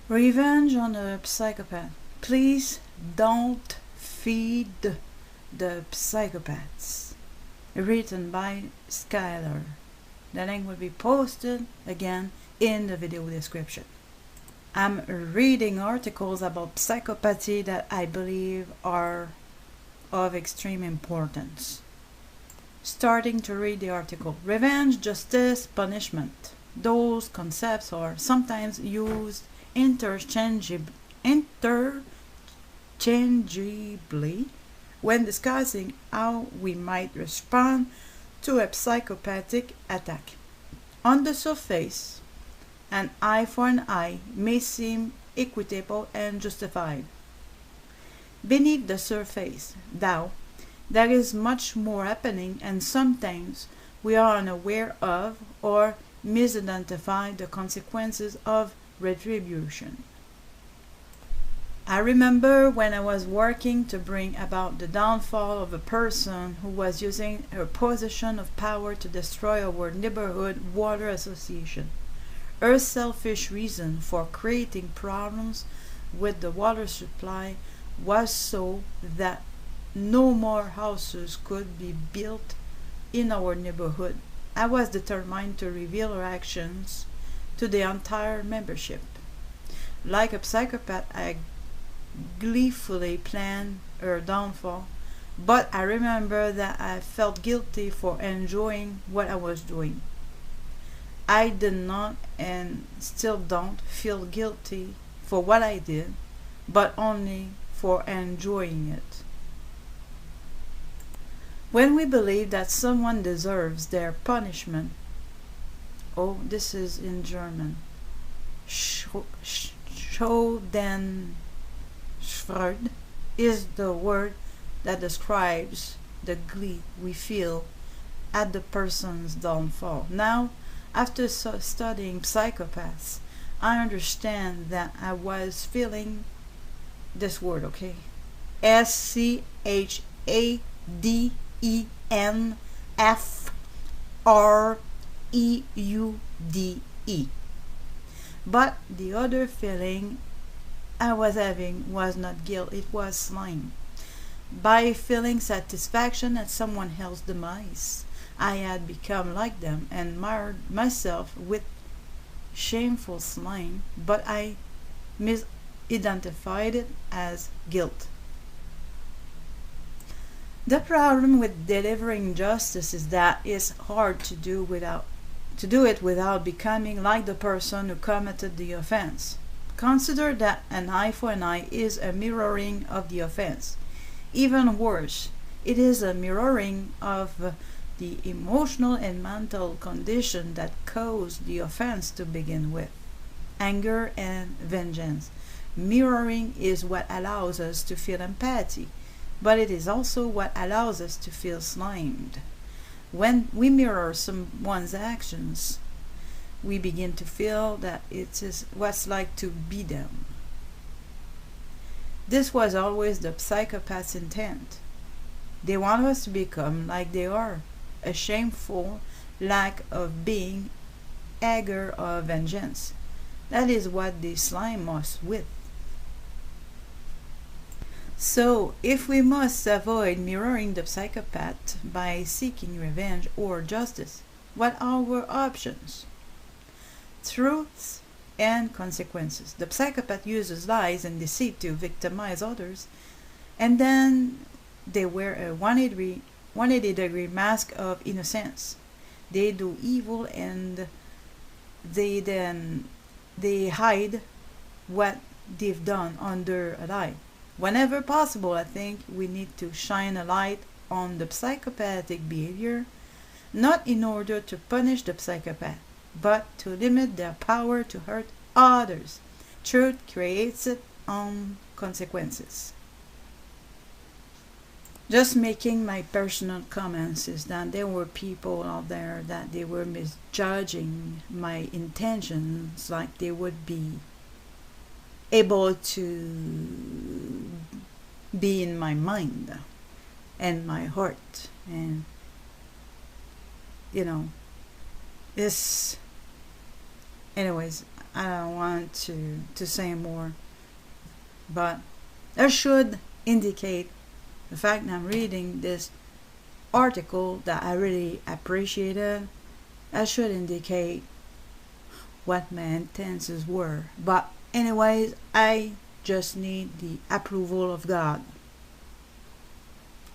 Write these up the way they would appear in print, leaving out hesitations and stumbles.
Revenge on a Psychopath. Please don't feed the psychopaths. Written by Skylar. The link will be posted again in the video description. I'm reading articles about psychopathy that I believe are of extreme importance. Starting to read the article. Revenge, justice, punishment. Those concepts are sometimes used interchangeably when discussing how we might respond to a psychopathic attack. On the surface, an eye for an eye may seem equitable and justified. Beneath the surface, though, there is much more happening, and sometimes we are unaware of or misidentify the consequences of retribution. I remember when I was working to bring about the downfall of a person who was using her position of power to destroy our neighborhood water association. Her selfish reason for creating problems with the water supply was so that no more houses could be built in our neighborhood. I was determined to reveal her actions to the entire membership. Like a psychopath, I gleefully planned her downfall, but I remember that I felt guilty for enjoying what I was doing. I did not and still don't feel guilty for what I did, but only for enjoying it. When we believe that someone deserves their punishment, oh, this is in German, Schadenfreude is the word that describes the glee we feel at the person's downfall. Now, after studying psychopaths, I understand that I was feeling this word, okay? SCHADENFREUDE. But the other feeling I was having was not guilt, it was slime. By feeling satisfaction at someone else's demise, I had become like them and marred myself with shameful slime, but I misidentified it as guilt. The problem with delivering justice is that it's hard to do it without becoming like the person who committed the offense. Consider that an eye for an eye is a mirroring of the offense. Even worse, it is a mirroring of the emotional and mental condition that caused the offense to begin with. Anger and vengeance. Mirroring is what allows us to feel empathy, but it is also what allows us to feel slimed. When we mirror someone's actions, we begin to feel that it is what's like to be them. This was always the psychopath's intent. They want us to become like they are, a shameful lack of being, anger or vengeance. That is what they slime us with. So, if we must avoid mirroring the psychopath by seeking revenge or justice, what are our options? Truths and consequences. The psychopath uses lies and deceit to victimize others, and then they wear a 180-degree mask of innocence. They do evil and they hide what they've done under a lie. Whenever possible, I think we need to shine a light on the psychopathic behavior, not in order to punish the psychopath, but to limit their power to hurt others. Truth creates its own consequences. Just making my personal comments is that there were people out there that they were misjudging my intentions, like they would be able to be in my mind and my heart, and this anyways, I don't want to say more, but I should indicate the fact that I'm reading this article that I really appreciated. I should indicate what my intentions were. But anyways, I just need the approval of God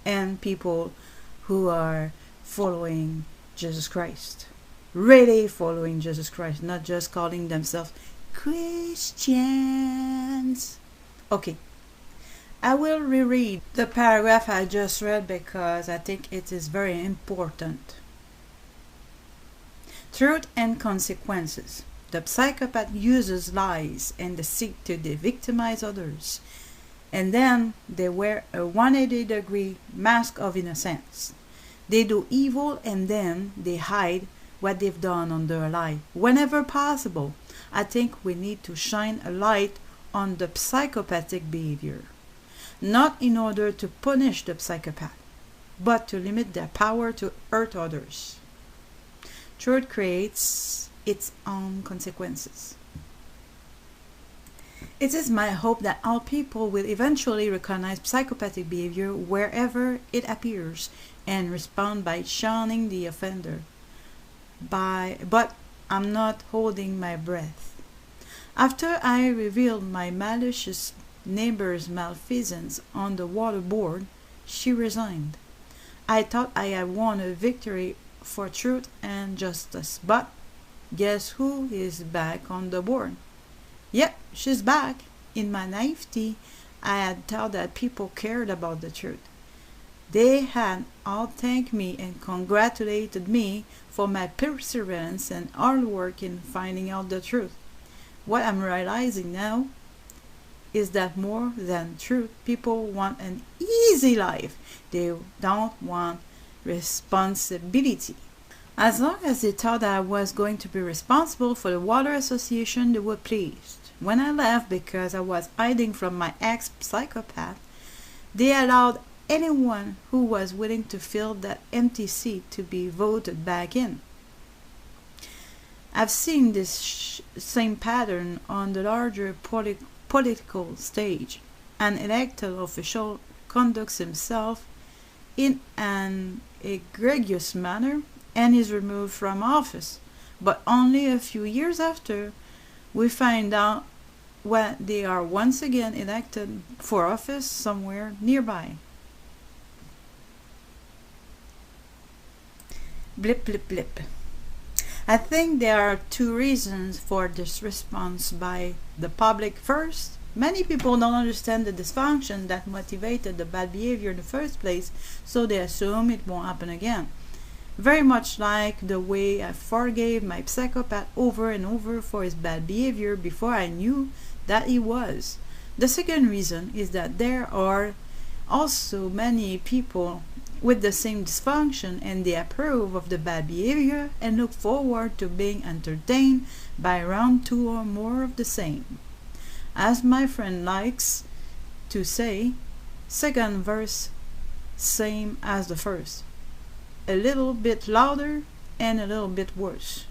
and people who are following Jesus Christ. Really following Jesus Christ, not just calling themselves Christians. Okay, I will reread the paragraph I just read because I think it is very important. Truth and consequences. The psychopath uses lies and deceit to de-victimize others, and then they wear a 180-degree mask of innocence. They do evil and then they hide what they've done under a lie. Whenever possible, I think we need to shine a light on the psychopathic behavior, not in order to punish the psychopath, but to limit their power to hurt others. Truth creates its own consequences. It is my hope that all people will eventually recognize psychopathic behavior wherever it appears and respond by shunning the offender. But I'm not holding my breath. After I revealed my malicious neighbor's malfeasance on the water board, she resigned. I thought I had won a victory for truth and justice, but guess who is back on the board? Yep, she's back. In my naivety, I had thought that people cared about the truth. They had all thanked me and congratulated me for my perseverance and hard work in finding out the truth. What I'm realizing now is that more than truth, people want an easy life. They don't want responsibility. As long as they thought that I was going to be responsible for the water association, they were pleased. When I left because I was hiding from my ex-psychopath, they allowed anyone who was willing to fill that empty seat to be voted back in. I've seen this same pattern on the larger political stage. An elected official conducts himself in an egregious manner and is removed from office, but only a few years after we find out when they are once again elected for office somewhere nearby. Blip, blip, blip. I think there are two reasons for this response by the public. First, many people don't understand the dysfunction that motivated the bad behavior in the first place, so they assume it won't happen again. Very much like the way I forgave my psychopath over and over for his bad behavior before I knew that he was. The second reason is that there are also many people with the same dysfunction, and they approve of the bad behavior and look forward to being entertained by round two or more of the same. As my friend likes to say, second verse same as the first, a little bit louder and a little bit worse.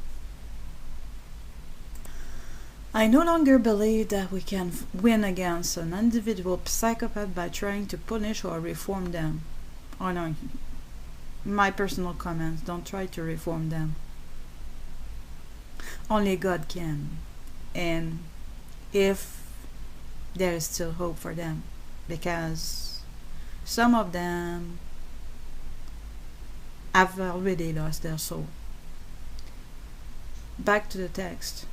I no longer believe that we can win against an individual psychopath by trying to punish or reform them. Oh no, my personal comments, don't try to reform them. Only God can. And if there is still hope for them, because some of them have already lost their soul. Back to the text.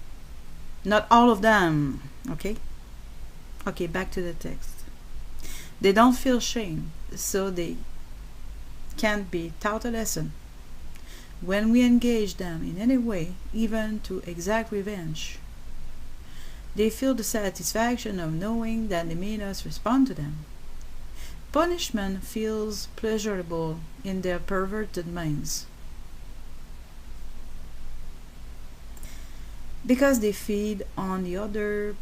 Not all of them, okay? Okay, back to the text. They don't feel shame, so they can't be taught a lesson. When we engage them in any way, even to exact revenge, they feel the satisfaction of knowing that they made us respond to them. Punishment feels pleasurable in their perverted minds, because they feed on the other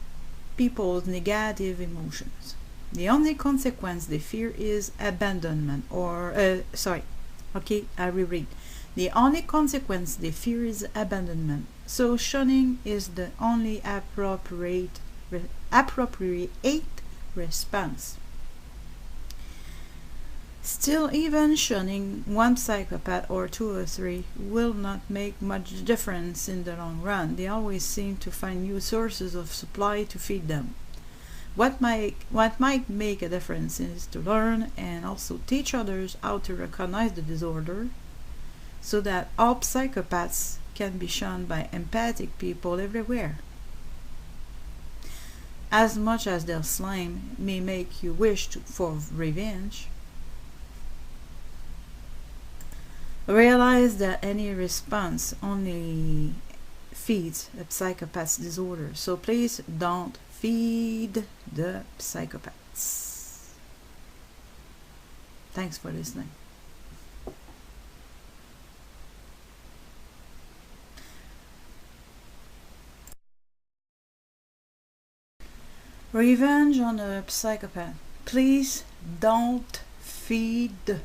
people's negative emotions. The only consequence they fear is abandonment, or I reread. The only consequence they fear is abandonment, So shunning is the only appropriate response. Still, even shunning one psychopath or two or three will not make much difference in the long run. They always seem to find new sources of supply to feed them. What might make a difference is to learn and also teach others how to recognize the disorder so that all psychopaths can be shunned by empathic people everywhere. As much as their slime may make you wish for revenge, realize that any response only feeds a psychopath's disorder. So please don't feed the psychopaths. Thanks for listening. Revenge on a psychopath. Please don't feed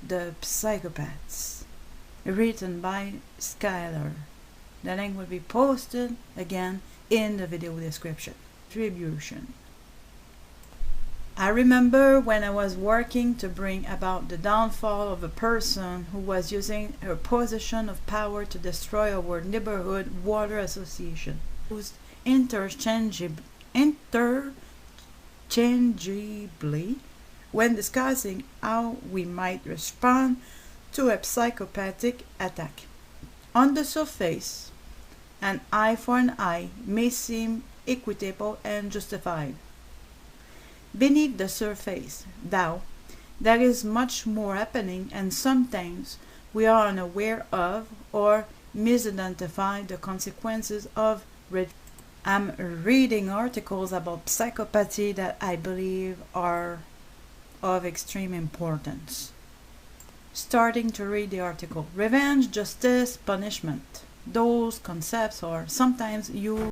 the psychopaths. Written by Skylar. The link will be posted again in the video description. Attribution. I remember when I was working to bring about the downfall of a person who was using her position of power to destroy our neighborhood water association, whose interchangeably when discussing how we might respond to a psychopathic attack. On the surface, an eye for an eye may seem equitable and justified. Beneath the surface, though, there is much more happening, and sometimes we are unaware of or misidentify the consequences of I'm reading articles about psychopathy that I believe are of extreme importance. Starting to read the article. Revenge, justice, punishment. Those concepts are sometimes used